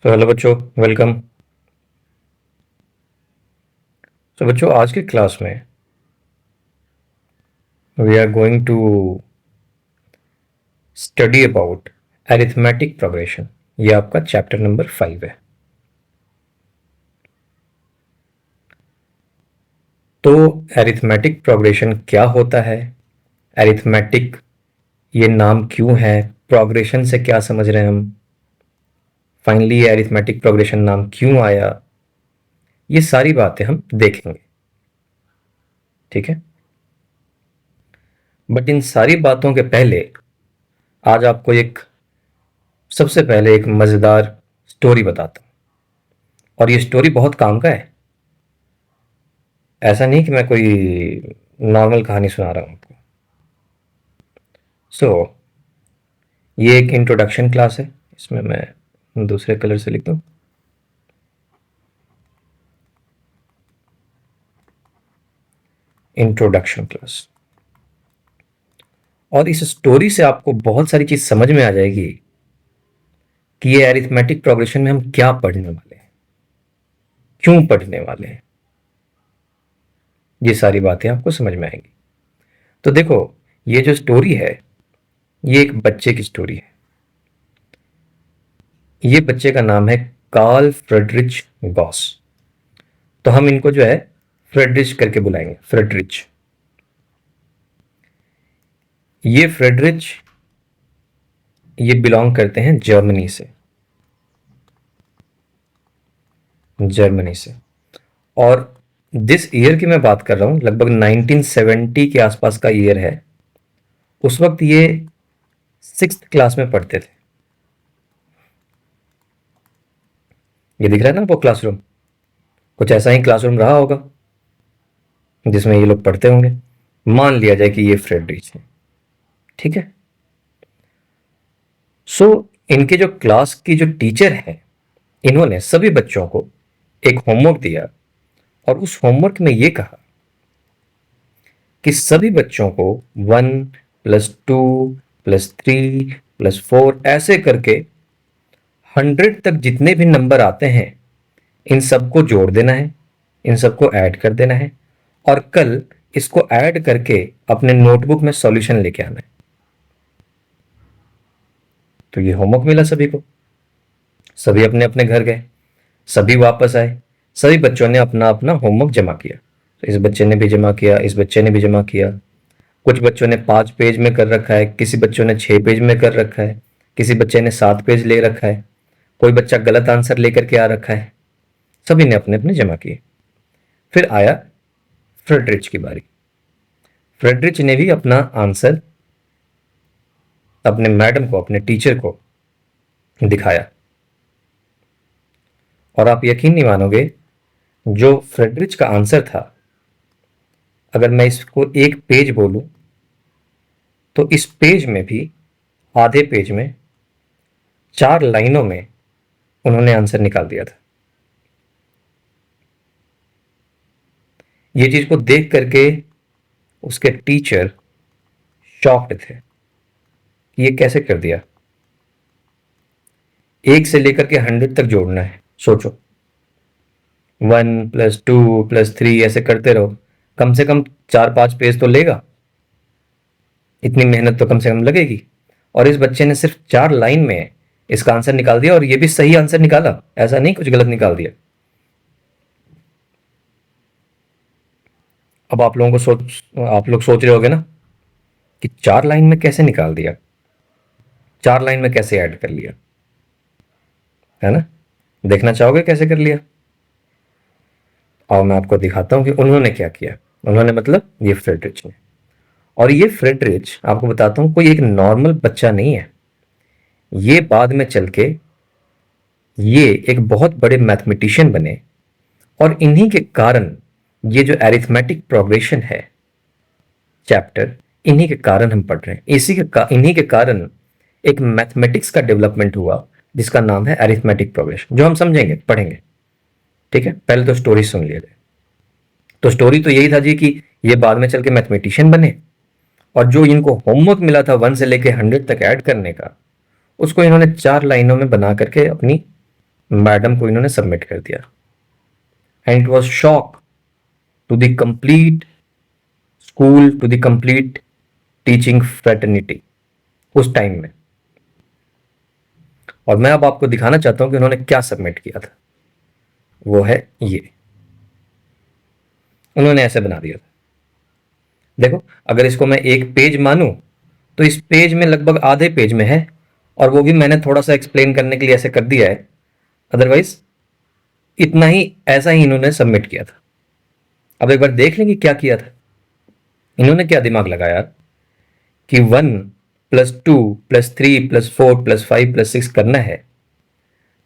तो हेलो बच्चों, वेलकम। तो बच्चों, आज की क्लास में we are going to study about arithmetic progression. ये आपका चैप्टर नंबर 5 है। तो अरिथमेटिक प्रोग्रेशन क्या होता है, अरिथमेटिक ये नाम क्यों है, प्रोग्रेशन से क्या समझ रहे हैं हम, फाइनली ये अरिथमेटिक प्रोग्रेशन नाम क्यों आया, ये सारी बातें हम देखेंगे। ठीक है, बट इन सारी बातों के पहले आज आपको सबसे पहले एक मज़ेदार स्टोरी बताता हूँ। और ये स्टोरी बहुत काम का है। ऐसा नहीं कि मैं कोई नॉर्मल कहानी सुना रहा हूँ आपको। सो ये एक इंट्रोडक्शन क्लास है। इसमें मैं दूसरे कलर से लिखता हूँ। Introduction class. और इस स्टोरी से आपको बहुत सारी चीज समझ में आ जाएगी कि ये अरिथमेटिक प्रोग्रेशन में हम क्या पढ़ने वाले हैं, क्यों पढ़ने वाले हैं। ये सारी बातें आपको समझ में आएंगी। तो देखो, ये जो स्टोरी है ये एक बच्चे की स्टोरी है। ये बच्चे का नाम है कार्ल फ्रेडरिच गॉस। तो हम इनको जो है फ्रेडरिच करके बुलाएंगे, फ्रेडरिच। ये फ्रेडरिच ये बिलोंग करते हैं जर्मनी से, जर्मनी से। और जिस ईयर की मैं बात कर रहा हूं, लगभग 1970 के आसपास का ईयर है। उस वक्त ये 6th क्लास में पढ़ते थे। ये दिख रहा है ना वो क्लासरूम, कुछ ऐसा ही क्लासरूम रहा होगा जिसमें ये लोग पढ़ते होंगे। मान लिया जाए कि ये फ्रेडरिच है। ठीक है। सो इनके जो क्लास की जो टीचर है, इन्होंने सभी बच्चों को एक होमवर्क दिया। और उस होमवर्क में ये कहा कि सभी बच्चों को 1+2+3+4 ऐसे करके 100 तक जितने भी नंबर आते हैं, इन सबको जोड़ देना है, इन सबको ऐड कर देना है। और कल इसको ऐड करके अपने नोटबुक में सॉल्यूशन लेके आना है। तो ये होमवर्क मिला सभी को। सभी अपने अपने घर गए, सभी वापस आए। सभी बच्चों ने अपना अपना होमवर्क जमा किया। तो इस बच्चे ने भी जमा किया, इस बच्चे ने भी जमा किया। कुछ बच्चों ने 5 पेज में कर रखा है, किसी बच्चों ने 6 पेज में कर रखा है, किसी बच्चे ने 7 पेज ले रखा है, कोई बच्चा गलत आंसर लेकर के आ रखा है। सभी ने अपने अपने जमा किए। फिर आया फ्रेडरिच की बारी। फ्रेडरिच ने भी अपना आंसर अपने मैडम को, अपने टीचर को दिखाया। और आप यकीन नहीं मानोगे, जो फ्रेडरिच का आंसर था, अगर मैं इसको एक पेज बोलूं तो इस पेज में भी आधे पेज में 4 लाइनों में उन्होंने आंसर निकाल दिया था। ये चीज को देख करके उसके टीचर शॉक्ड थे कि ये कैसे कर दिया। 1 से लेकर के 100 तक जोड़ना है, सोचो। 1+2+3 ऐसे करते रहो, कम से कम 4-5 पेज तो लेगा। इतनी मेहनत तो कम से कम लगेगी। और इस बच्चे ने सिर्फ 4 लाइन में इसका आंसर निकाल दिया। और ये भी सही आंसर निकाला, ऐसा नहीं कुछ गलत निकाल दिया। अब आप लोग सोच रहे होगे ना कि 4 लाइन में कैसे निकाल दिया, 4 लाइन में कैसे ऐड कर लिया, है ना। देखना चाहोगे कैसे कर लिया? और मैं आपको दिखाता हूं कि उन्होंने क्या किया। उन्होंने मतलब ये फ्रेडरिच ने। और ये फ्रेडरिच, आपको बताता हूं, कोई एक नॉर्मल बच्चा नहीं है। ये बाद में चल के ये एक बहुत बड़े मैथमेटिशियन बने। और इन्हीं के कारण ये जो अरिथमेटिक प्रोग्रेशन है चैप्टर, इन्हीं के कारण हम पढ़ रहे हैं। इन्हीं के कारण एक मैथमेटिक्स का डेवलपमेंट हुआ जिसका नाम है अरिथमेटिक प्रोग्रेशन, जो हम समझेंगे, पढ़ेंगे। ठीक है, पहले तो स्टोरी सुन लिया जाए। तो स्टोरी तो यही था जी कि ये बाद में चल के मैथमेटिशियन बने। और जो इनको होमवर्क मिला था 1 से लेके 100 तक ऐड करने का, उसको इन्होंने 4 लाइनों में बना करके अपनी मैडम को इन्होंने सबमिट कर दिया and it was shock to the complete school, to the complete teaching fraternity उस टाइम में। और मैं अब आपको दिखाना चाहता हूं कि उन्होंने क्या सबमिट किया था। वो है ये, उन्होंने ऐसे बना दिया था। देखो, अगर इसको मैं एक पेज मानूं तो इस पेज में लगभग आधे पेज में है, और वो भी मैंने थोड़ा सा एक्सप्लेन करने के लिए ऐसे कर दिया है, अदरवाइज इतना ही, ऐसा ही इन्होंने सबमिट किया था। अब एक बार देख लेंगे क्या किया था इन्होंने। क्या दिमाग लगाया कि 1+2+3+4+5+6 करना है,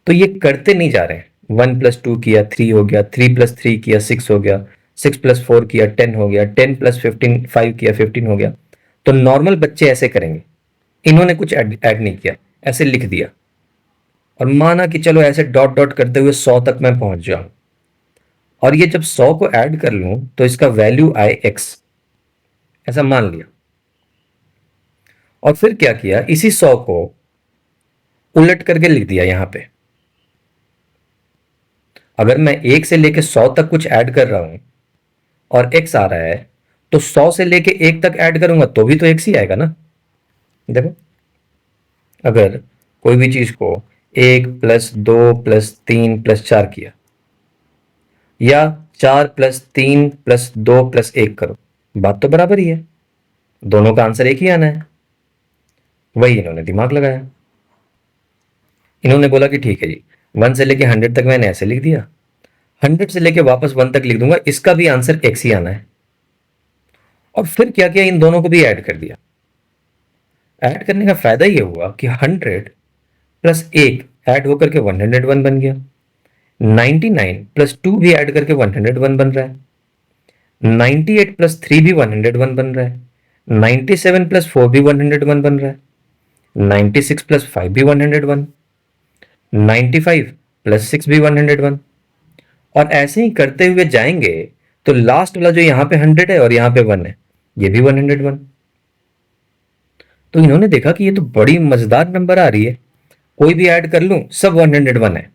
तो ये करते नहीं जा रहे हैं। 1+2 किया 3 हो गया, 3+3 किया 6 हो गया, 6+4 किया 10 हो गया, 10+15 5 किया 15 हो गया। तो नॉर्मल बच्चे ऐसे करेंगे, इन्होंने कुछ ऐड नहीं किया, ऐसे लिख दिया और माना कि चलो ऐसे डॉट डॉट करते हुए 100 तक मैं पहुंच जाऊं, और ये जब 100 को ऐड कर लूं तो इसका वैल्यू आए x, ऐसा मान लिया। और फिर क्या किया, इसी 100 को उलट करके लिख दिया यहां पे। अगर मैं 1 से लेके 100 तक कुछ ऐड कर रहा हूं और x आ रहा है, तो 100 से लेके 1 तक ऐड करूंगा तो भी तो x ही आएगा ना। देखो, अगर कोई भी चीज को 1+2+3+4 किया, या 4+3+2+1 करो, बात तो बराबर ही है, दोनों का आंसर एक ही आना है। वही इन्होंने दिमाग लगाया। इन्होंने बोला कि ठीक है जी, 1 से लेके 100 तक मैंने ऐसे लिख दिया, 100 से लेके वापस 1 तक लिख दूंगा, इसका भी आंसर x ही आना है। और फिर क्या किया, इन दोनों को भी ऐड कर दिया। ऐड करने का फायदा ये हुआ कि 100+1 ऐड होकर के 101 बन गया, 99+2 भी ऐड करके 101 बन रहा है, 98+3 भी 101 बन रहा है, 97+4 भी 101 बन रहा है, 96+5 भी 101, 95+6 भी 101। और ऐसे ही करते हुए जाएंगे तो लास्ट वाला जो यहां पे 100 है और यहां पे 1 है, ये भी 101। तो इन्होंने देखा कि ये तो बड़ी मजेदार नंबर आ रही है, कोई भी ऐड कर लूं सब 101 है।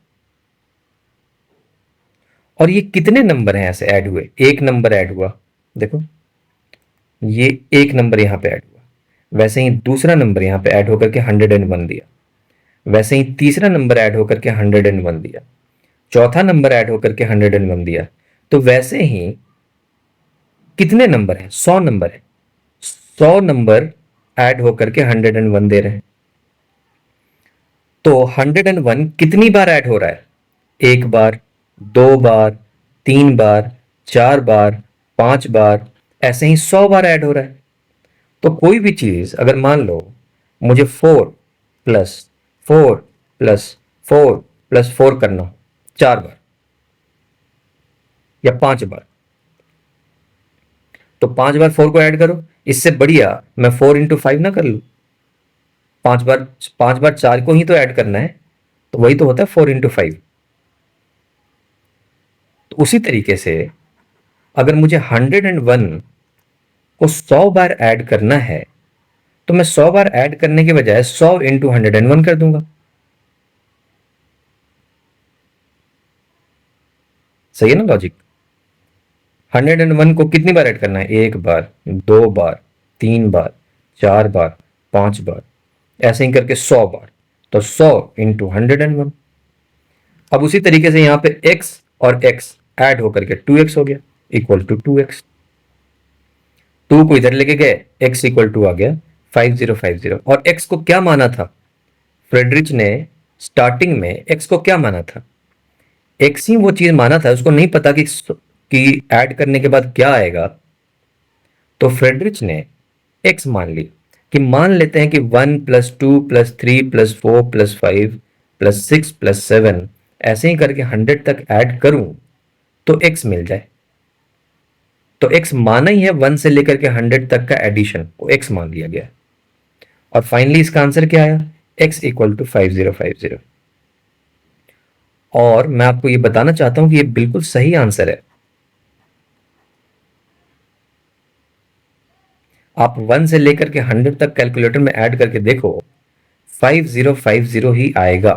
और ये कितने नंबर हैं ऐसे ऐड हुए, एक नंबर ऐड हुआ, देखो ये एक नंबर यहां पे ऐड हुआ, वैसे ही दूसरा नंबर यहां पे ऐड होकर के 101 दिया, वैसे ही तीसरा नंबर ऐड होकर के 101 दिया, चौथा नंबर ऐड होकर के 101 दिया। तो वैसे ही कितने नंबर हैं, 100 नंबर है, 100 नंबर ऐड होकर के 101 दे रहे हैं। तो 101 कितनी बार ऐड हो रहा है, एक बार, दो बार, तीन बार, 4 बार, 5 बार, ऐसे ही 100 बार ऐड हो रहा है। तो कोई भी चीज अगर मान लो मुझे 4+4+4+4 करना हो 4 बार या 5 बार, तो 5 बार 4 को ऐड करो, इससे बढ़िया मैं 4×5 ना कर लूं। 5 बार 5 बार 4 को ही तो ऐड करना है, तो वही तो होता है 4×5। तो उसी तरीके से अगर मुझे 101 को 100 बार ऐड करना है, तो मैं 100 बार ऐड करने के बजाय 100×101 कर दूंगा। सही है ना लॉजिक। 101 को कितनी बार ऐड करना है, एक बार, 2 बार, 3 बार, 4 बार, 5 बार, ऐसे ही करके 100 बार, तो 100×101। अब उसी तरीके से यहां पे x और x ऐड होकर के 2x हो गया, इक्वल टू 2x। 2 को इधर लेके गए, x इक्वल टू आ गया 5050। और x को क्या माना था, फ्रेडरिच ने स्टार्टिंग में x को क्या माना था, x ही वो चीज माना था, उसको नहीं पता कि ऐड करने के बाद क्या आएगा। तो फ्रेडरिच ने x मान ली, कि मान लेते हैं कि 1+2+3+4+5+6+7 ऐसे ही करके 100 तक ऐड करूं तो x मिल जाए। तो x माना ही है 1 से लेकर के 100 तक का एडिशन, वो x मान लिया गया। और फाइनली इसका आंसर क्या आया, x इक्वल टू 5050। और मैं आपको ये बताना चाहता हूं कि ये बिल्कुल सही आंसर है। आप 1 से लेकर के 100 तक कैलकुलेटर में ऐड करके देखो, 5050 ही आएगा।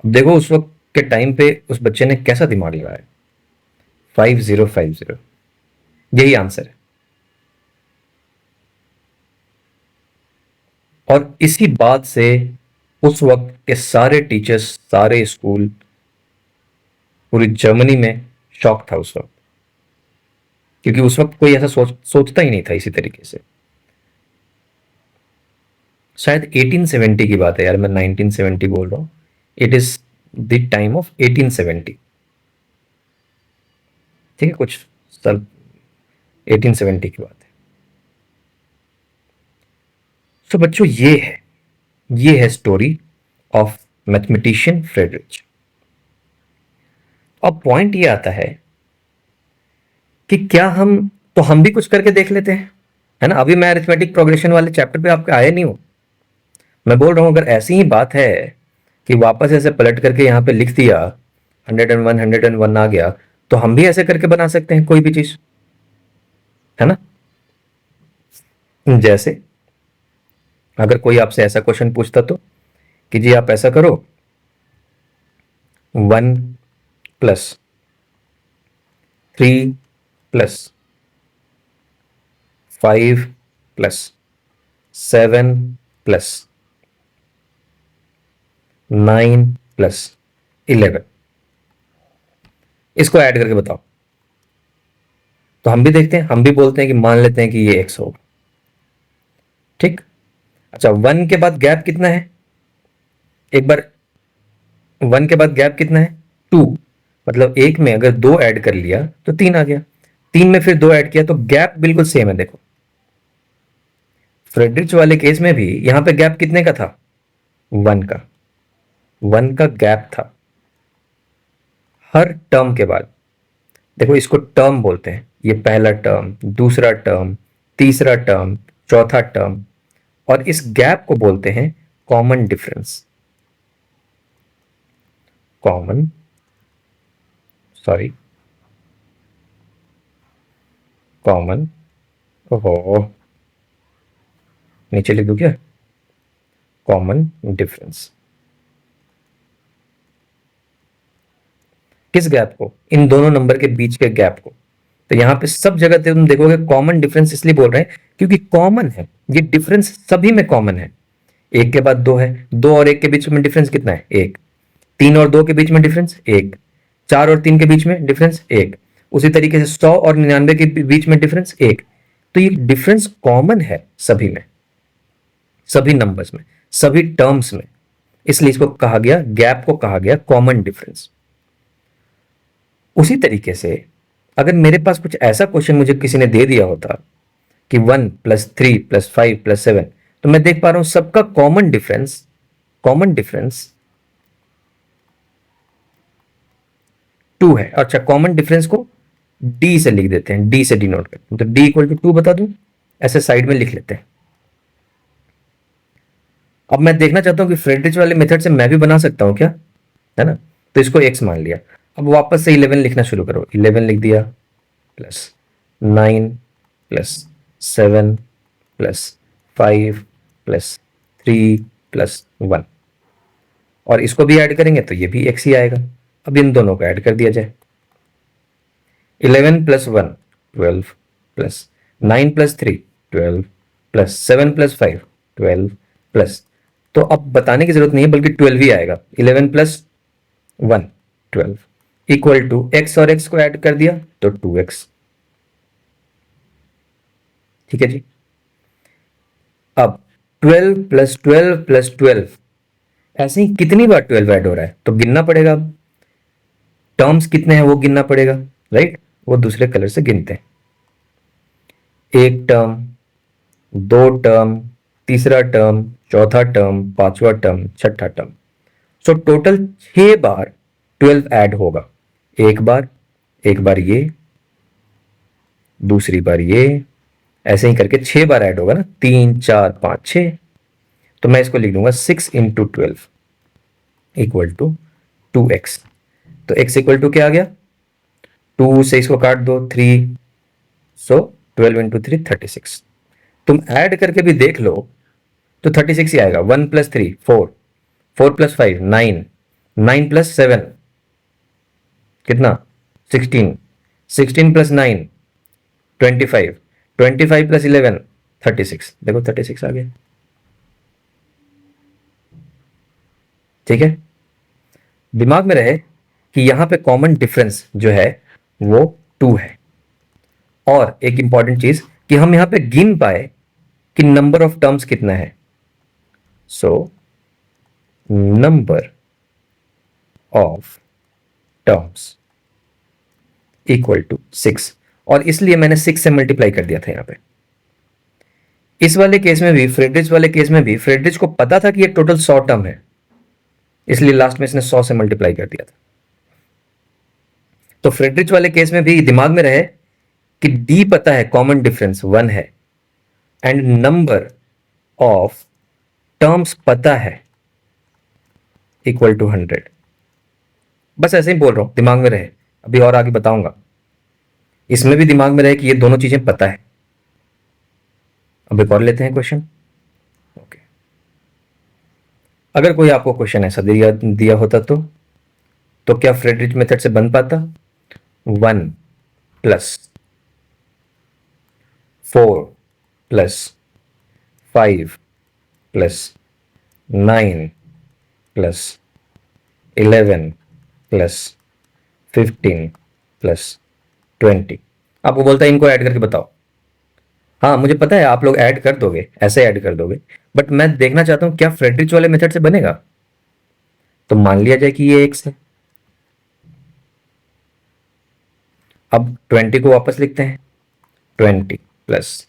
अब देखो उस वक्त के टाइम पे उस बच्चे ने कैसा दिमाग लगाया। 5050, यही आंसर है। और इसी बात से उस वक्त के सारे टीचर्स, सारे स्कूल, पूरी जर्मनी में शॉक था उस वक्त, क्योंकि उस वक्त कोई ऐसा सोचता ही नहीं था इसी तरीके से। शायद 1870 की बात है यार, मैं 1970 बोल रहा हूँ। It is the time of 1870। ठीक है, कुछ साल 1870 की बात है। तो बच्चों ये है स्टोरी ऑफ मैथमेटिशियन फ्रेडरिच। अब पॉइंट ये आता है कि क्या हम भी कुछ करके देख लेते हैं, है ना। अभी मैं अरिथमेटिक प्रोग्रेशन वाले चैप्टर पे आपके आया नहीं हूं। मैं बोल रहा हूं अगर ऐसी ही बात है कि वापस ऐसे पलट करके यहाँ पे लिख दिया 101 आ गया, तो हम भी ऐसे करके बना सकते हैं कोई भी चीज, है ना। जैसे अगर कोई आपसे ऐसा क्वेश्चन पूछता तो कि जी आप ऐसा करो, 1+3+5+7+9+11, इसको ऐड करके बताओ, तो हम भी देखते हैं, हम भी बोलते हैं कि मान लेते हैं कि ये x होगा। ठीक। अच्छा, 1 के बाद गैप कितना है, एक बार 1 के बाद गैप कितना है, 2। मतलब एक में अगर 2 ऐड कर लिया तो 3 आ गया, 3 में फिर 2 ऐड किया तो गैप बिल्कुल सेम है। देखो फ्रेडरिच वाले केस में भी यहां पे गैप कितने का था, 1 का, 1 का गैप था हर टर्म के बाद। देखो इसको टर्म बोलते हैं, ये पहला टर्म, दूसरा टर्म, तीसरा टर्म, चौथा टर्म, और इस गैप को बोलते हैं common difference. Common sorry common ओहो, नीचे लिख दूं क्या, कॉमन डिफरेंस। किस गैप को, इन दोनों नंबर के बीच के गैप को। तो यहां पे सब जगह तुम देखोगे कॉमन डिफरेंस, इसलिए बोल रहे हैं क्योंकि कॉमन है, ये डिफरेंस सभी में कॉमन है। एक के बाद 2 है, 2 और 1 के बीच में डिफरेंस कितना है, 1। 3 और 2 के बीच में डिफरेंस 1। 4 और 3 के बीच में डिफरेंस 1। उसी तरीके से 100 और 99 के बीच में डिफरेंस 1। तो ये डिफरेंस कॉमन है सभी में, सभी नंबर्स में, सभी टर्म्स में, इसलिए इसको कहा गया, गैप को कहा गया कॉमन डिफरेंस। उसी तरीके से अगर मेरे पास कुछ ऐसा क्वेश्चन मुझे किसी ने दे दिया होता कि 1+3+5+7, तो मैं देख पा रहा हूं सबका कॉमन डिफरेंस 2 है। अच्छा, कॉमन डिफरेंस को डी से लिख देते हैं, डी से डिनोट करते हैं, तो डी इक्वल टू 2 बता दूं, ऐसे साइड में लिख लेते हैं। अब मैं देखना चाहता हूं कि फ्रेडरिच वाले मेथड से मैं भी बना सकता हूं क्या, है ना। तो इसको x मान लिया। अब वापस से 11 लिखना शुरू करो, 11 लिख दिया, +9+7+5+3+1, और इसको भी ऐड करेंगे तो ये भी x ही आएगा। अब इन दोनों को ऐड कर दिया जाए, 11+1 12, +9+3 12, +7+5 12, प्लस, तो अब बताने की जरूरत नहीं है बल्कि 12 ही आएगा। 11+1 12 इक्वल टू x, और x को ऐड कर दिया तो 2x। ठीक है जी। अब 12+12+12, ऐसे ही कितनी बार 12 ऐड हो रहा है तो गिनना पड़ेगा। अब टर्म्स कितने हैं वो गिनना पड़ेगा, राइट। वो दूसरे कलर से गिनते हैं, एक टर्म, दो टर्म, तीसरा टर्म, चौथा टर्म, पांचवा टर्म, छठा टर्म। सो टोटल 6 बार 12 ऐड होगा। एक बार ये, दूसरी बार ये, ऐसे ही करके 6 बार ऐड होगा ना, 3 4 5 6। तो मैं इसको लिख दूंगा 6 × 12 इक्वल टू 2x। तो x इक्वल टू क्या आ गया, 2 से इसको काट दो 3, सो 12 × 3 36। तुम ऐड करके भी देख लो तो 36 ही आएगा। 1+3 4, 4+5 9, 9 प्लस 7 कितना? 16। 16 प्लस 9 25। 25 प्लस 11 36। देखो 36 आ गया। ठीक है, दिमाग में रहे कि यहां पे कॉमन डिफरेंस जो है वो 2 है। और एक इंपॉर्टेंट चीज कि हम यहां पे गिन पाए कि नंबर ऑफ टर्म्स कितना है। So number of terms equal to 6, और इसलिए मैंने 6 से मल्टीप्लाई कर दिया था यहां पे। इस वाले केस में भी, फ्रेडरिच वाले केस में भी, फ्रेडरिच को पता था कि ये टोटल 100 टर्म है, इसलिए लास्ट में इसने 100 से मल्टीप्लाई कर दिया था। तो फ्रेडरिच वाले केस में भी दिमाग में रहे कि डी पता है, कॉमन डिफरेंस 1 है, एंड नंबर ऑफ टर्म्स पता है इक्वल टू 100। बस ऐसे ही बोल रहा हूं, दिमाग में रहे, अभी और आगे बताऊंगा। इसमें भी दिमाग में रहे कि ये दोनों चीजें पता है। अब एक और लेते हैं क्वेश्चन। ओके, अगर कोई आपको क्वेश्चन ऐसा दिया होता तो क्या फ्रेडरिच मेथड से बन पाता? 1 plus 4 plus 5 plus 9 plus 11 plus 15 plus 20। आपको बोलता है इनको ऐड करके बताओ। हाँ, मुझे पता है आप लोग ऐड कर दोगे, ऐसे ऐड कर दोगे, बट मैं देखना चाहता हूं क्या फ्रेडरिच वाले मेथड से बनेगा। तो मान लिया जाए कि ये x है। अब 20 को वापस लिखते हैं। 20 प्लस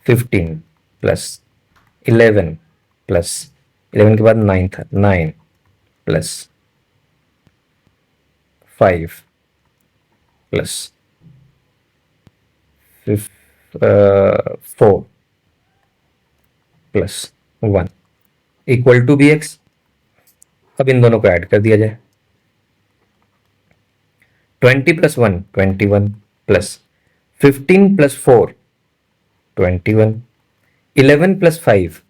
15 प्लस 11 प्लस 11 के बाद 9 था, 9 plus 5 plus 4 plus 1 equal to B X. अब इन दोनों को ऐड कर दिया जाए। 20 प्लस 1 21 प्लस 15 प्लस 4 21, 11 प्लस 5,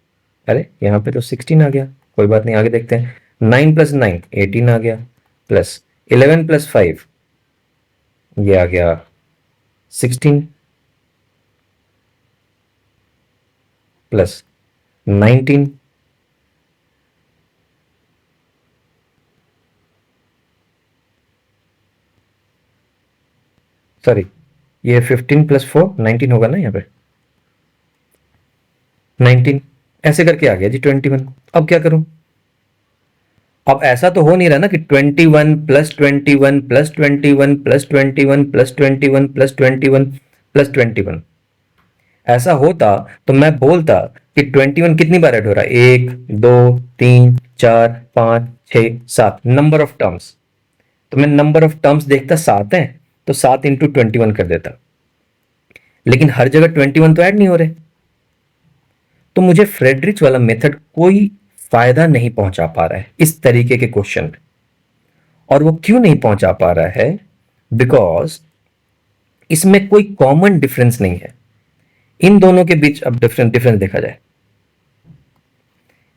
अरे यहाँ पे तो 16 आ गया, कोई बात नहीं, आगे देखते हैं। 9 प्लस 9 18 आ गया, प्लस 11 प्लस 5 ये आ गया 16, प्लस 19 सॉरी, ये 15 प्लस 4 19 होगा ना यहाँ पे, 19 ऐसे करके आ गया जी 21। अब क्या करूं? अब ऐसा तो हो नहीं रहा ना कि 21 plus 21 plus 21 plus 21 plus 21 plus 21 plus 21। ऐसा होता तो मैं बोलता कि 21 कितनी बार ऐड हो रहा है, 1 2 3 4 5 6 7, नंबर ऑफ टर्म्स। तो मैं नंबर ऑफ टर्म्स देखता 7 है, तो 7 इंटू 21 कर देता, लेकिन हर जगह 21 तो ऐड नहीं हो रहे। तो मुझे फ्रेडरिच वाला मेथड कोई फायदा नहीं पहुंचा पा रहा है इस तरीके के क्वेश्चन में। और वो क्यों नहीं पहुंचा पा रहा है? बिकॉज इसमें कोई कॉमन डिफरेंस नहीं है इन दोनों के बीच। अब डिफरेंस देखा जाए,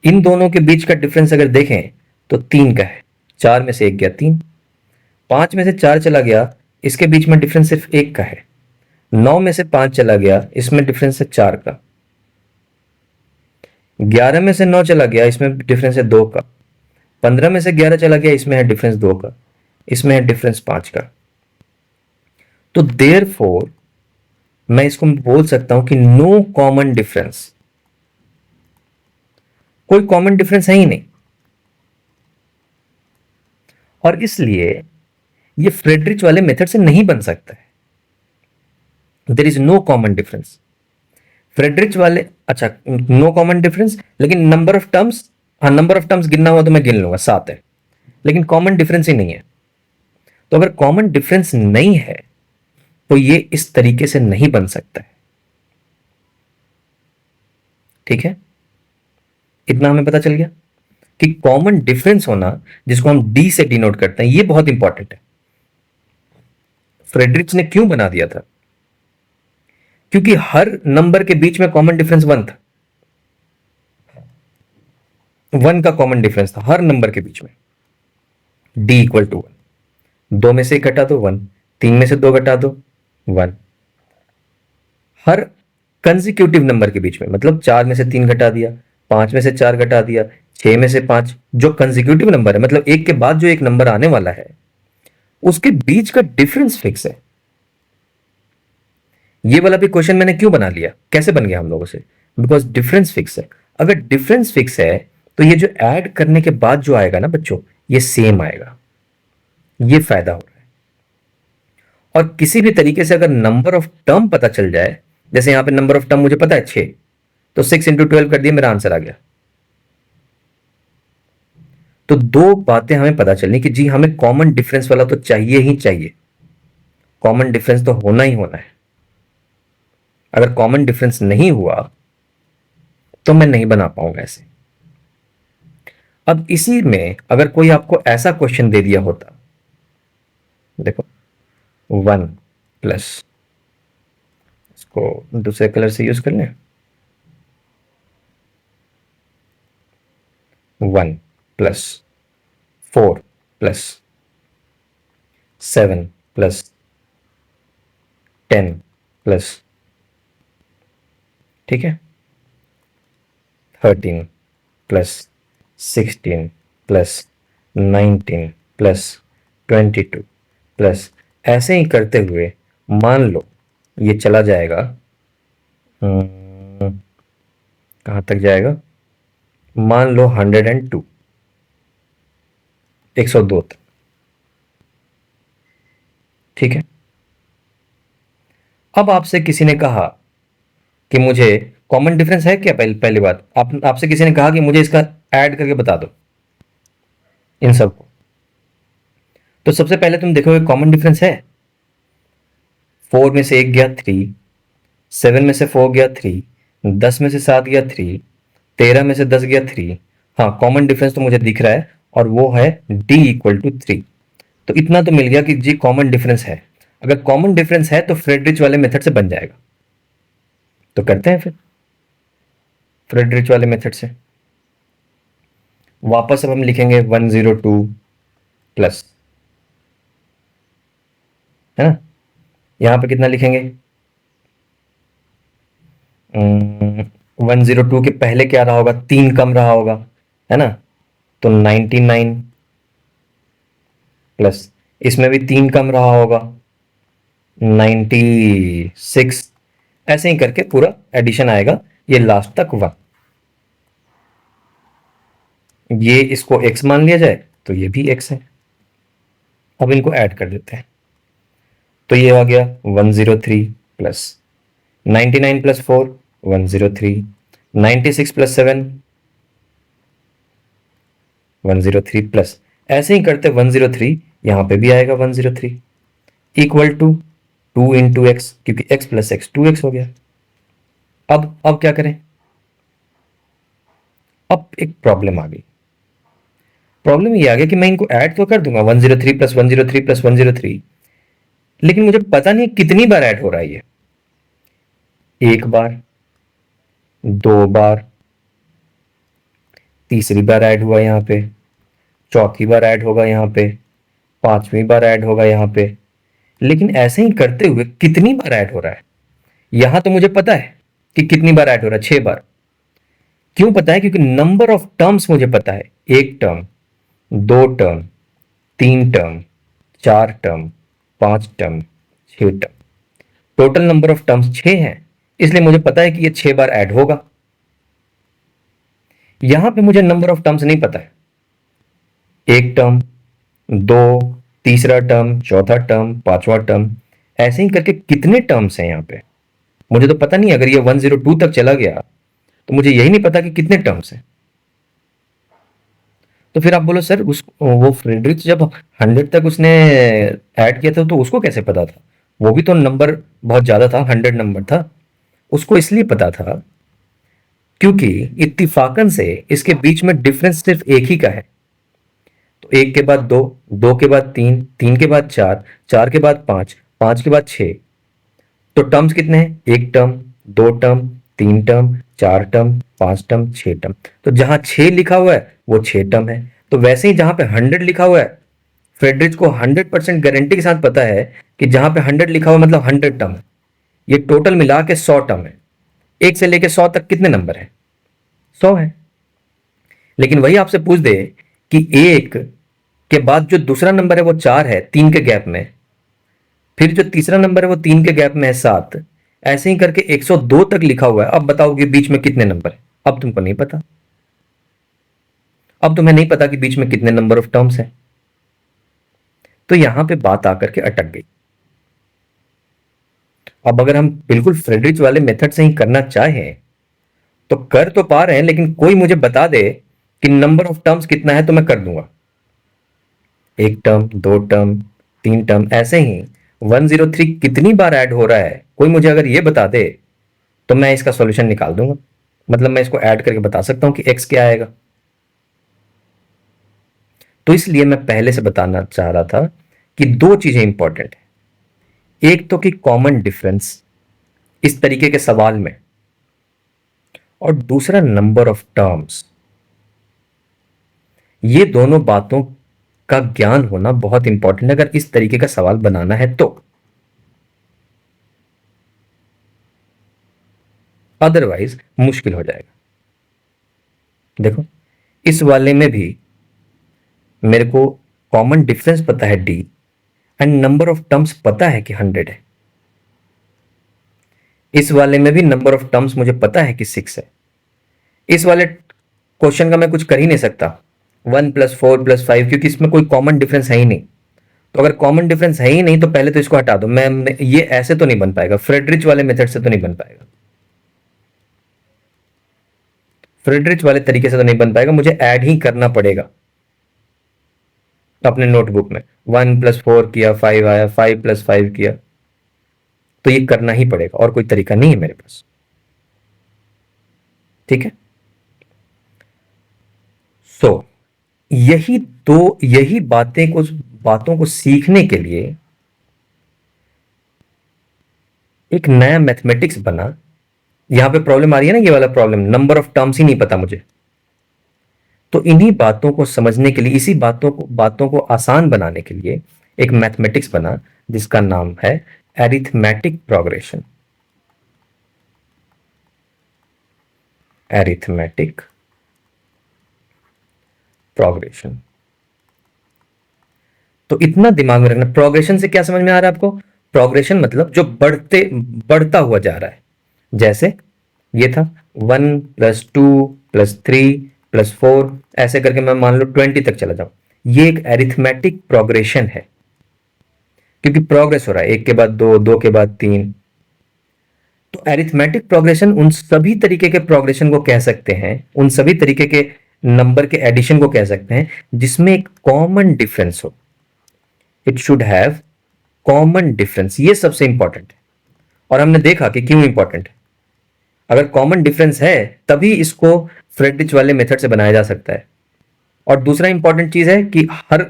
इन दोनों के बीच का डिफरेंस अगर देखें तो 3 का है। 4 में से 1 गया 3, 5 में से 4 चला गया, इसके बीच में डिफरेंस सिर्फ 1 का है। 9 में से 5 चला गया, इसमें डिफरेंस है 4 का। 11 में से 9 चला गया, इसमें डिफरेंस है 2 का। 15 में से 11 चला गया, इसमें है डिफरेंस 2 का, इसमें है डिफरेंस 5 का। तो देयरफॉर मैं इसको बोल सकता हूं कि नो कॉमन डिफरेंस, कोई कॉमन डिफरेंस है ही नहीं, और इसलिए ये फ्रेडरिच वाले मेथड से नहीं बन सकता है। There is no common difference फ्रेडरिच वाले, अच्छा नो कॉमन डिफरेंस, लेकिन नंबर ऑफ टर्म्स, हाँ नंबर ऑफ टर्म्स गिनना हुआ तो मैं गिन लूंगा 7 है, लेकिन कॉमन डिफरेंस ही नहीं है। तो अगर कॉमन डिफरेंस नहीं है तो ये इस तरीके से नहीं बन सकता है। ठीक है, इतना हमें पता चल गया कि कॉमन डिफरेंस होना, जिसको हम डी से डिनोट करते हैं, ये बहुत इंपॉर्टेंट है। फ्रेडरिच ने क्यों बना दिया था? क्योंकि हर नंबर के बीच में कॉमन डिफरेंस 1 था। 1 का कॉमन डिफरेंस था हर नंबर के बीच में। डी इक्वल टू 1, 2 में से 1 घटा दो 1, 3 में से 2 घटा दो 1। हर कंसेक्यूटिव नंबर के बीच में, मतलब 4 में से 3 घटा दिया, 5 में से 4 घटा दिया, 6 में से 5, जो कंसेक्यूटिव नंबर है, मतलब एक के बाद जो एक नंबर आने वाला है उसके बीच का डिफरेंस फिक्स है। ये वाला भी क्वेश्चन मैंने क्यों बना लिया, कैसे बन गया हम लोगों से, बिकॉज डिफरेंस फिक्स है। अगर डिफरेंस फिक्स है तो ये जो ऐड करने के बाद जो आएगा ना बच्चों, ये सेम आएगा। ये फायदा हो रहा है। और किसी भी तरीके से अगर नंबर ऑफ टर्म पता चल जाए, जैसे यहां पे नंबर ऑफ टर्म मुझे पता है 6, तो 6 इंटू 12 कर दिया, मेरा आंसर आ गया। तो दो बातें हमें पता चलनी कि जी हमें कॉमन डिफरेंस वाला तो चाहिए ही चाहिए, कॉमन डिफरेंस तो होना ही होना है। अगर कॉमन डिफरेंस नहीं हुआ तो मैं नहीं बना पाऊंगा ऐसे। अब इसी में अगर कोई आपको ऐसा क्वेश्चन दे दिया होता, देखो 1 प्लस, इसको दूसरे कलर से यूज कर लें, 1 प्लस 4 प्लस 7 प्लस 10 प्लस, ठीक है, 13 प्लस 16 प्लस 19 प्लस 22 प्लस, ऐसे ही करते हुए मान लो ये चला जाएगा, कहाँ तक जाएगा, मान लो 102, 102 तक, ठीक है। अब आपसे किसी ने कहा कि मुझे कॉमन डिफरेंस है क्या, पहली बात आपसे किसी ने कहा कि मुझे इसका ऐड करके बता दो इन सबको, तो सबसे पहले तुम देखोगे कॉमन डिफरेंस है। 4 में से 1 गया 3, 7 में से 4 गया 3, 10 में से 7 गया 3, 13 में से 10 गया 3। हाँ, कॉमन डिफरेंस तो मुझे दिख रहा है और वो है d इक्वल टू 3। तो इतना तो मिल गया कि जी कॉमन डिफरेंस है। अगर कॉमन डिफरेंस है तो फ्रेडरिच वाले मेथड से बन जाएगा। तो करते हैं फिर फ्रेडरिच वाले मेथड से। वापस अब हम लिखेंगे 102 प्लस, है ना, यहां पे कितना लिखेंगे, 102 के पहले क्या रहा होगा, 3 कम रहा होगा, है ना, तो 99 प्लस, इसमें भी 3 कम रहा होगा, 96, ऐसे ही करके पूरा एडिशन आएगा, ये लास्ट तक 1। ये इसको x मान लिया जाए तो ये भी x है। अब इनको ऐड कर देते हैं, तो ये आ गया 103 प्लस 99 प्लस 4 103, 96 प्लस 7 103 प्लस, ऐसे ही करते 103, यहां पे भी आएगा 103 इक्वल टू 2 इंटू एक्स, क्योंकि x प्लस एक्स 2x हो गया। अब क्या करें, अब एक प्रॉब्लम आ गई। प्रॉब्लम ये आ गया कि मैं इनको ऐड तो कर दूंगा 103 प्लस 103 प्लस 103, लेकिन मुझे पता नहीं कितनी बार ऐड हो रहा है ये, एक बार, 2 बार, तीसरी बार ऐड हुआ यहां पे, चौथी बार ऐड होगा यहां पे, 5वीं बार ऐड होगा यहां पे, लेकिन ऐसे ही करते हुए कितनी बार ऐड हो रहा है। यहां तो मुझे पता है कि कितनी बार ऐड हो रहा है, 6 बार। क्यों पता है, क्योंकि नंबर ऑफ टर्म्स मुझे पता है, 1 term, 2 term, 3 term, 4 term, 5 term, 6 term, total number of terms 6 हैं, इसलिए मुझे पता है कि ये 6 बार ऐड होगा। यहां पे मुझे नंबर ऑफ टर्म्स नहीं पता है, 1 टर्म, 2, तीसरा टर्म, चौथा टर्म, 5वां टर्म, ऐसे ही करके कितने टर्म्स हैं यहां पे मुझे तो पता नहीं। अगर ये 102 तक चला गया तो मुझे यही नहीं पता कि कितने टर्म्स हैं। तो फिर आप बोलो सर उस वो फ्रेडरिच जब 100 तक उसने ऐड किया था तो उसको कैसे पता था, वो भी तो नंबर बहुत ज्यादा था, 100 नंबर था, उसको इसलिए पता था क्योंकि इत्तिफाकन से इसके बीच में डिफरेंस सिर्फ एक ही का है। तो 1 के बाद 2, 2 के बाद 3, 3 के बाद 4, 4 के बाद 5, 5 के बाद 6, तो टर्म्स कितने हैं, 1 term, 2 term, 3 term, 4 term, 5 term, 6 term. तो जहां 6 लिखा हुआ है वो 6 टर्म है, तो वैसे ही जहां पे 100 लिखा हुआ है फ्रेडरिच को 100% गारंटी के साथ पता है कि जहां पे 100 लिखा हुआ मतलब 100 टर्म है, ये टोटल मिला के 100 टर्म है। 1 से लेके 100 तक कितने नंबर है? 100 है। लेकिन वही आपसे पूछ दे कि 1 के बाद जो दूसरा नंबर है वो 4 है 3 के गैप में, फिर जो तीसरा नंबर है वो 3 के गैप में है 7, ऐसे ही करके 102 तक लिखा हुआ है। अब बताओ कि बीच में कितने नंबर है? अब तुमको नहीं पता। अब तुम्हें नहीं पता कि बीच में कितने नंबर ऑफ टर्म्स है। तो यहां पे बात आकर के अटक गई। अब अगर हम बिल्कुल फ्रेडरिच वाले मेथड से ही करना चाहें तो कर तो पा रहे हैं, लेकिन कोई मुझे बता दे कि नंबर ऑफ टर्म्स कितना है तो मैं कर दूंगा। 1 टर्म, 2 टर्म, 3 टर्म, ऐसे ही 103 कितनी बार ऐड हो रहा है, कोई मुझे अगर ये बता दे तो मैं इसका सॉल्यूशन निकाल दूंगा। मतलब मैं इसको ऐड करके बता सकता हूं कि x क्या आएगा। तो इसलिए मैं पहले से बताना चाह रहा था कि दो चीजें इंपॉर्टेंट है। एक तो कि कॉमन डिफरेंस इस तरीके के सवाल में, और दूसरा नंबर ऑफ टर्म्स। ये दोनों बातों का ज्ञान होना बहुत इंपॉर्टेंट है अगर इस तरीके का सवाल बनाना है तो। अदरवाइज मुश्किल हो जाएगा। देखो, इस वाले में भी मेरे को कॉमन डिफरेंस पता है D, and number of terms पता है कि 100 है। इस वाले में भी नंबर ऑफ टर्म्स मुझे पता है कि 6 है। इस वाले क्वेश्चन का मैं कुछ कर ही नहीं सकता 1+4+5, क्योंकि इसमें कोई कॉमन डिफरेंस है ही नहीं। तो अगर कॉमन डिफरेंस है ही नहीं तो पहले तो इसको हटा दो। मैं ये ऐसे तो नहीं बन पाएगा, फ्रेडरिच वाले मेथड से तो नहीं बन पाएगा, फ्रेडरिच वाले तरीके से तो नहीं बन पाएगा, मुझे ऐड ही करना पड़ेगा अपने नोटबुक में। 1+4 किया 5 आया, 5+5 किया, तो ये करना ही पड़ेगा, और कोई तरीका नहीं है मेरे पास। ठीक है। सो यही बातों को सीखने के लिए एक नया मैथमेटिक्स बना। यहां पे प्रॉब्लम आ रही है ना, ये वाला प्रॉब्लम, नंबर ऑफ टर्म्स ही नहीं पता मुझे। तो इन्हीं बातों को समझने के लिए, इसी बातों को आसान बनाने के लिए एक मैथमेटिक्स बना जिसका नाम है एरिथमेटिक प्रोग्रेशन। Arithmetic progression. तो इतना दिमाग में रखना। प्रोग्रेशन से क्या समझ में आ रहा है आपको? प्रोग्रेशन मतलब जो बढ़ता हुआ जा रहा है। जैसे ये था 1+2+3+4, ऐसे करके मैं मान लो 20 तक चला जाऊं, ये एक एरिथमेटिक प्रोग्रेशन है, क्योंकि प्रोग्रेस हो रहा है, 1 के बाद 2, 2 के बाद 3। तो एरिथमेटिक प्रोग्रेशन उन सभी तरीके के प्रोग्रेशन को कह सकते हैं, उन सभी तरीके के नंबर के एडिशन को कह सकते हैं जिसमें एक कॉमन डिफरेंस हो। It should have common difference, ये सबसे इंपॉर्टेंट है। और हमने देखा कि क्यों इंपॉर्टेंट है। अगर कॉमन डिफरेंस है तभी इसको फ्रेडरिच वाले मेथड से बनाया जा सकता है। और दूसरा इंपॉर्टेंट चीज है कि हर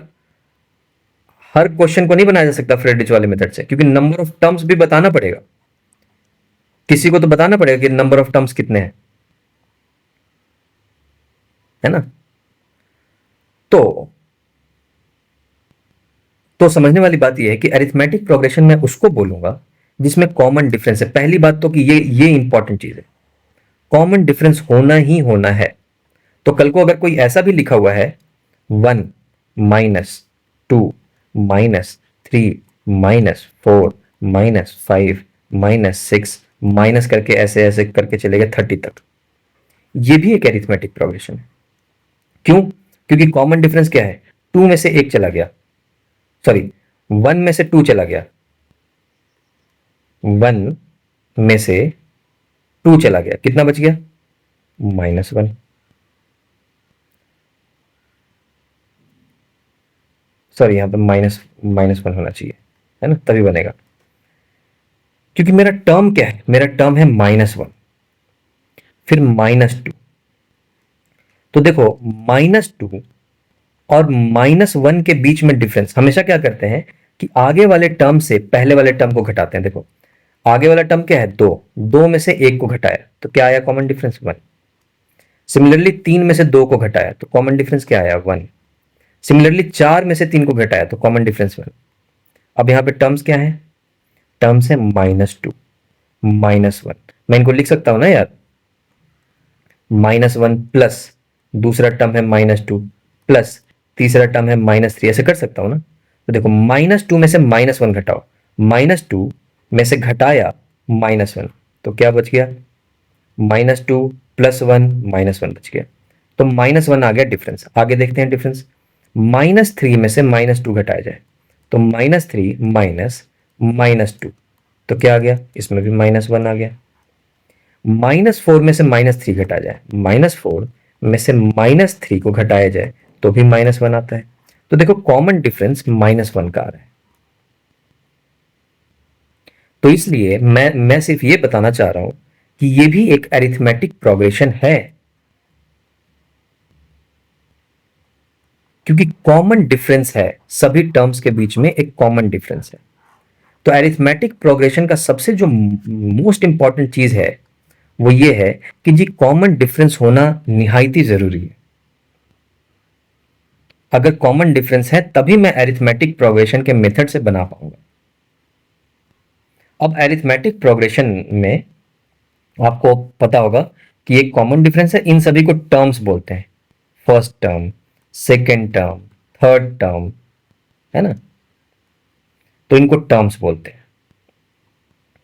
हर क्वेश्चन को नहीं बनाया जा सकता फ्रेडरिच वाले मेथड से, क्योंकि नंबर ऑफ टर्म्स भी बताना पड़ेगा। किसी को तो बताना पड़ेगा कि नंबर ऑफ टर्म्स कितने हैं, है ना। तो समझने वाली बात यह है कि अरिथमेटिक प्रोग्रेशन में उसको बोलूंगा जिसमें कॉमन डिफरेंस है। पहली बात तो कि ये इंपॉर्टेंट चीज है, कॉमन डिफरेंस होना ही होना है। तो कल को अगर कोई ऐसा भी लिखा हुआ है 1-2-3-4-5-6 माइनस करके ऐसे ऐसे करके चलेगा 30 तक, ये भी एक एरिथमेटिक प्रोग्रेशन है। क्यों? क्योंकि कॉमन डिफरेंस क्या है? 2 में से 1 चला गया, सॉरी 1 में से 2 चला गया, 1 में से 2 चला गया, कितना बच गया? -1। सॉरी, यहां पर -1 होना चाहिए, है ना, तभी बनेगा। क्योंकि मेरा टर्म क्या है? मेरा टर्म है -1 फिर -2। तो देखो, -2 और -1 के बीच में डिफरेंस हमेशा क्या करते हैं कि आगे वाले टर्म से पहले वाले टर्म को घटाते हैं। देखो, आगे वाला टर्म क्या है? 2, 2 में से 1 को घटाया तो क्या आया? Common difference 1। सिमिलरली 3 में से 2 को घटाया तो कॉमन डिफरेंस क्या आया? 1। सिमिलरली 4 में से 3 को घटाया तो कॉमन डिफरेंस 1। अब यहाँ पे टर्म्स क्या है? टर्म्स है -2, -1। मैं इनको लिख सकता हूं ना यार, -1 प्लस दूसरा टर्म है -2 प्लस तीसरा टर्म है -3, ऐसे कर सकता हूं ना। तो देखो -2 में से -1 घटाओ, -2 में से घटाया -1, तो क्या बच गया? -2 +1 -1 बच गया। तो -1 आ गया डिफरेंस। आगे देखते हैं डिफरेंस। -3 में से -2 घटाया जाए तो -3 -2, तो क्या आ गया? इसमें भी -1 आ गया। -4 में से -3 घटाया जाए, -4 में से -3 को घटाया जाए तो भी -1 आता है। तो देखो कॉमन डिफरेंस -1 का आ रहा है। तो इसलिए मैं सिर्फ ये बताना चाह रहा हूं कि ये भी एक अरिथमेटिक प्रोग्रेशन है, क्योंकि कॉमन डिफरेंस है, सभी टर्म्स के बीच में एक कॉमन डिफरेंस है। तो अरिथमेटिक प्रोग्रेशन का सबसे जो मोस्ट इंपॉर्टेंट चीज है वो ये है कि जी कॉमन डिफरेंस होना निहायती जरूरी है। अगर कॉमन डिफरेंस है तभी मैं अरिथमेटिक प्रोग्रेशन के मेथड से बना पाऊंगा। अब अरिथमेटिक प्रोग्रेशन में आपको पता होगा कि एक कॉमन डिफरेंस है, इन सभी को टर्म्स बोलते हैं। First term, second term, third term, है ना, तो इनको टर्म्स बोलते हैं।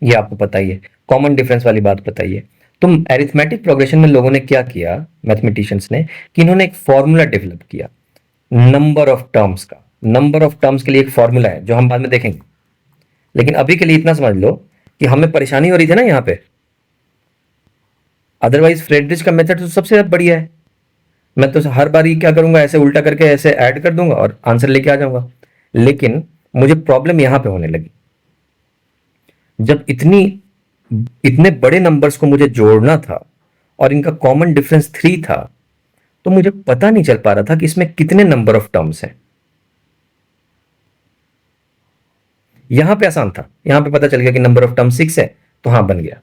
ये आपको पता ही है, कॉमन डिफरेंस वाली बात बताइए। तो अरिथमेटिक प्रोग्रेशन में लोगों ने क्या किया, मैथमेटिशियंस ने, कि इन्होंने एक फॉर्मूला डेवलप किया नंबर ऑफ टर्म्स का। नंबर ऑफ टर्म्स के लिए एक फॉर्मूला है जो हम बाद में देखेंगे, लेकिन अभी के लिए इतना समझ लो कि हमें परेशानी हो रही थी ना यहाँ पे। अदरवाइज फ्रेडरिच का मेथड तो सबसे बढ़िया है। मैं तो हर बार ही क्या करूंगा, ऐसे उल्टा करके ऐसे ऐड कर दूंगा और आंसर लेके आ जाऊंगा। लेकिन मुझे प्रॉब्लम यहां पे होने लगी, जब इतने बड़े नंबर्स को मुझे जोड़ना था और इनका कॉमन डिफरेंस 3 था, तो मुझे पता नहीं चल पा रहा था कि इसमें कितने नंबर ऑफ टर्म्स हैं। यहां पे आसान था, यहां पे पता चल गया कि नंबर ऑफ टर्म 6 है, तो हाँ बन गया।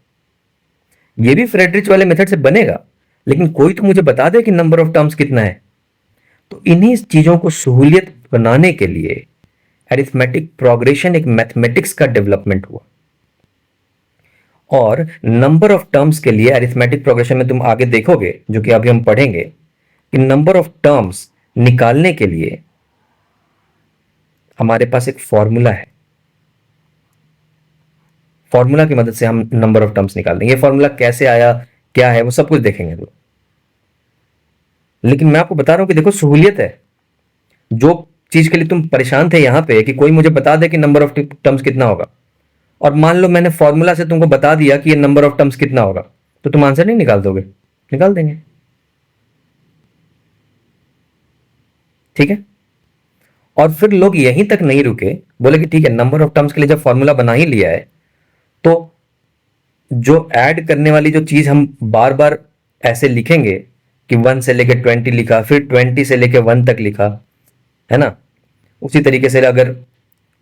ये भी फ्रेडरिच वाले मेथड से बनेगा, लेकिन कोई तो मुझे बता दे कि नंबर ऑफ टर्म्स कितना है। तो इन्हीं चीजों को सहूलियत बनाने के लिए अरिथमेटिक प्रोग्रेशन एक मैथमेटिक्स का डेवलपमेंट हुआ। और नंबर ऑफ टर्म्स के लिए अरिथमेटिक प्रोग्रेशन में तुम आगे देखोगे, जो कि अभी हम पढ़ेंगे, कि नंबर ऑफ टर्म्स निकालने के लिए हमारे पास एक फॉर्मूला है। फॉर्मूला की मदद से हम नंबर ऑफ टर्म्स निकाल देंगे। फॉर्मूला कैसे आया, क्या है, वो सब कुछ देखेंगे तो। लेकिन मैं आपको बता रहा हूं कि देखो सहूलियत है। जो चीज के लिए तुम परेशान थे यहां पे कि कोई मुझे बता दे कि नंबर ऑफ टर्म्स कितना होगा, और मान लो मैंने फॉर्मूला से तुमको बता दिया कि ये नंबर ऑफ टर्म्स कितना होगा, तो तुम आंसर नहीं निकाल दोगे? निकाल देंगे। ठीक है। और फिर लोग यहीं तक नहीं रुके, बोले कि ठीक है नंबर ऑफ टर्म्स के लिए जब फॉर्मूला बना ही लिया है, तो जो ऐड करने वाली जो चीज हम बार बार ऐसे लिखेंगे कि 1 से लेके 20 लिखा, फिर 20 से लेके 1 तक लिखा, है ना, उसी तरीके से अगर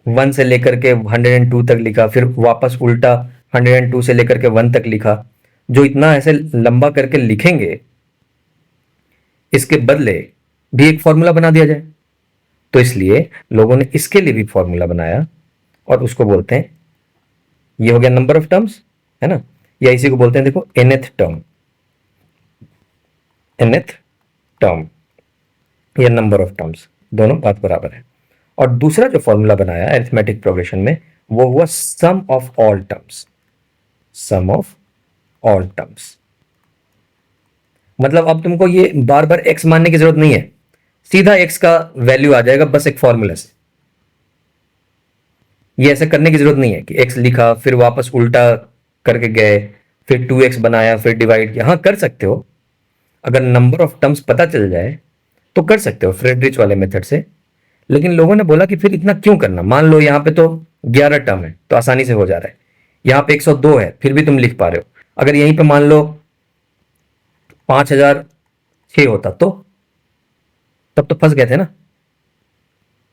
1 से लेकर के 102 तक लिखा, फिर वापस उल्टा 102 से लेकर के 1 तक लिखा, जो इतना ऐसे लंबा करके लिखेंगे, इसके बदले भी एक फॉर्मूला बना दिया जाए। तो इसलिए लोगों ने इसके लिए भी फॉर्मूला बनाया, और उसको बोलते हैं, ये हो गया नंबर ऑफ टर्म्स, है ना, या इसी को बोलते हैं देखो nth टर्म। nth टर्म या नंबर ऑफ टर्म्स, दोनों बात बराबर है। और दूसरा जो फॉर्मूला बनाया अरिथमेटिक प्रोग्रेशन में, वो हुआ sum of all terms. Sum of all terms मतलब अब तुमको ये बार बार x मानने की जरूरत नहीं है, सीधा x का वैल्यू आ जाएगा बस एक फॉर्मूला से। ये ऐसा करने की जरूरत नहीं है कि x लिखा फिर वापस उल्टा करके गए, फिर 2x बनाया फिर डिवाइड किया। हाँ कर सकते हो, अगर नंबर ऑफ टर्म्स पता चल जाए तो कर सकते हो फ्रेडरिच वाले मेथड से। लेकिन लोगों ने बोला कि फिर इतना क्यों करना, मान लो यहाँ पे तो 11 टर्म है तो आसानी से हो जा रहा है, यहाँ पे 102 है फिर भी तुम लिख पा रहे हो। अगर यहीं पे मान लो 5006 होता तो तब तो फंस गए थे ना,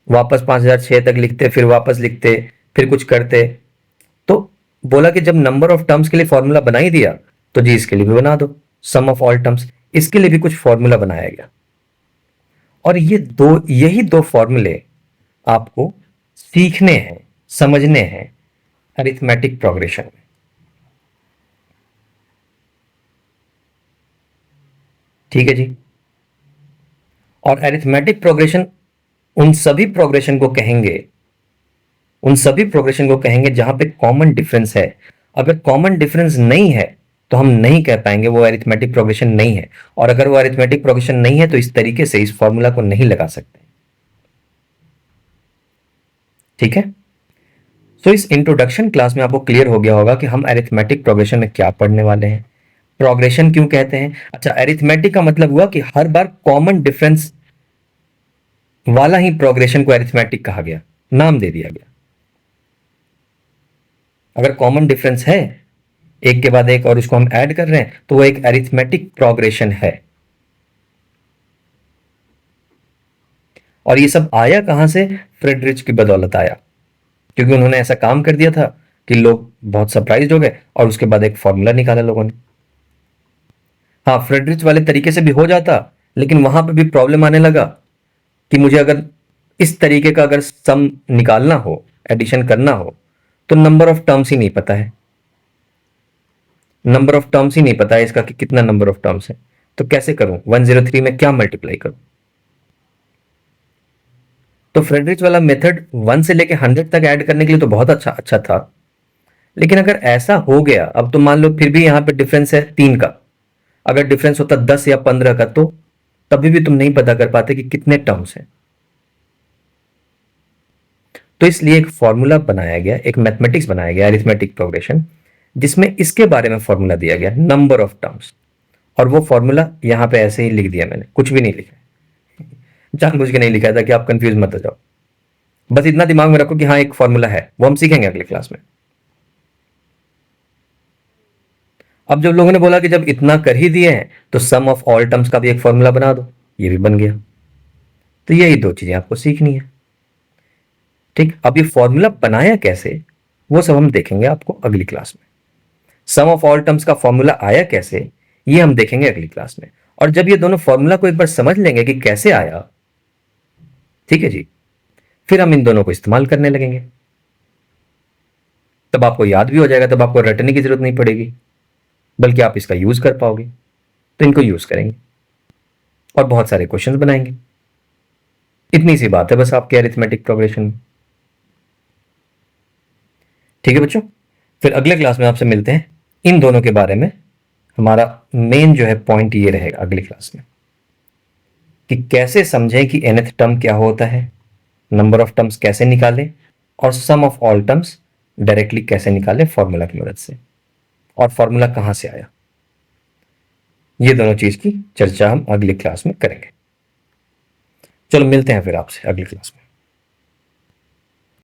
वापस 5006 तक लिखते, फिर वापस लिखते, फिर कुछ करते। तो बोला कि जब नंबर ऑफ टर्म्स के लिए फॉर्मूला बना ही दिया तो जी इसके लिए भी बना दो, सम ऑफ ऑल टर्म्स, इसके लिए भी कुछ फॉर्मूला बनाया गया। और यही दो फॉर्मूले आपको सीखने हैं, समझने हैं अरिथमेटिक प्रोग्रेशन में। ठीक है जी। और अरिथमेटिक प्रोग्रेशन उन सभी प्रोग्रेशन को कहेंगे जहां पे कॉमन डिफरेंस है। अगर कॉमन डिफरेंस नहीं है तो हम नहीं कह पाएंगे वो अरिथमेटिक प्रोग्रेशन नहीं है, और अगर वो अरिथमेटिक प्रोग्रेशन नहीं है तो इस तरीके से इस फॉर्मूला को नहीं लगा सकते। ठीक है। तो इस इंट्रोडक्शन क्लास में आपको क्लियर हो गया होगा कि हम अरिथमेटिक प्रोग्रेशन में क्या पढ़ने वाले हैं, प्रोग्रेशन क्यों कहते हैं। अच्छा, अरिथमेटिक का मतलब हुआ कि हर बार कॉमन डिफरेंस वाला ही प्रोग्रेशन को अरिथमेटिक कहा गया, नाम दे दिया गया। अगर कॉमन डिफरेंस है एक के बाद एक और इसको हम ऐड कर रहे हैं तो वो एक अरिथमेटिक प्रोग्रेशन है। और ये सब आया कहां से? फ्रेडरिच की बदौलत आया, क्योंकि उन्होंने ऐसा काम कर दिया था कि लोग बहुत सरप्राइज हो गए और उसके बाद एक फॉर्मूला निकाला लोगों ने। हाँ, फ्रेडरिच वाले तरीके से भी हो जाता, लेकिन वहां पे भी प्रॉब्लम आने लगा कि मुझे अगर इस तरीके का अगर सम निकालना हो, एडिशन करना हो, तो नंबर ऑफ टर्म्स ही नहीं पता है। नंबर ऑफ टर्म्स ही नहीं पता है इसका कि कितना नंबर ऑफ टर्म्स है, तो कैसे करूं? 103 में क्या मल्टीप्लाई करूं? तो फ्रेडरिच वाला मेथड 1 से लेके 100 तक ऐड करने के लिए तो बहुत अच्छा अच्छा था, लेकिन अगर ऐसा हो गया, अब तो मान लो फिर भी यहां पे डिफरेंस है 3 का, अगर डिफरेंस होता 10 या 15 का तो तभी भी तुम नहीं पता कर पाते कि कितने टर्म्स हैं। तो इसलिए एक फॉर्मूला बनाया गया, एक मैथमेटिक्स बनाया गया, अरिथमेटिक प्रोग्रेशन, जिसमें इसके बारे में फॉर्मूला दिया गया, नंबर ऑफ टर्म्स। और वो फॉर्मूला यहां पे ऐसे ही लिख दिया मैंने, कुछ भी नहीं लिखा, जानबूझ के नहीं लिखा था कि आप कंफ्यूज मत हो जाओ। बस इतना दिमाग में रखो कि हाँ एक फॉर्मूला है, वो हम सीखेंगे अगले क्लास में। अब जब लोगों ने बोला कि जब इतना कर ही दिए हैं तो सम ऑफ ऑल टर्म्स का भी एक फॉर्मूला बना दो, ये भी बन गया। तो यही दो चीजें आपको सीखनी है। ठीक, अब ये फॉर्मूला बनाया कैसे वो सब हम देखेंगे आपको अगली क्लास में। सम ऑफ ऑल टर्म्स का फॉर्मूला आया कैसे ये हम देखेंगे अगली क्लास में। और जब ये दोनों फॉर्मूला को एक बार समझ लेंगे कि कैसे आया, ठीक है जी, फिर हम इन दोनों को इस्तेमाल करने लगेंगे। तब आपको याद भी हो जाएगा, तब आपको रटने की जरूरत नहीं पड़ेगी, बल्कि आप इसका यूज कर पाओगे। तो इनको यूज करेंगे और बहुत सारे क्वेश्चंस बनाएंगे। इतनी सी बात है बस आपके अरिथमेटिक प्रोग्रेशन में। ठीक है बच्चों, फिर अगले क्लास में आपसे मिलते हैं। इन दोनों के बारे में हमारा मेन जो है पॉइंट ये रहेगा अगली क्लास में, कि कैसे समझें कि nth टर्म क्या होता है, नंबर ऑफ टर्म्स कैसे निकालें, और सम ऑफ ऑल टर्म्स डायरेक्टली कैसे निकालें फॉर्मूला की मदद से, और फॉर्मूला कहां से आया। ये दोनों चीज की चर्चा हम अगली क्लास में करेंगे। चलो मिलते हैं फिर आपसे अगली क्लास में।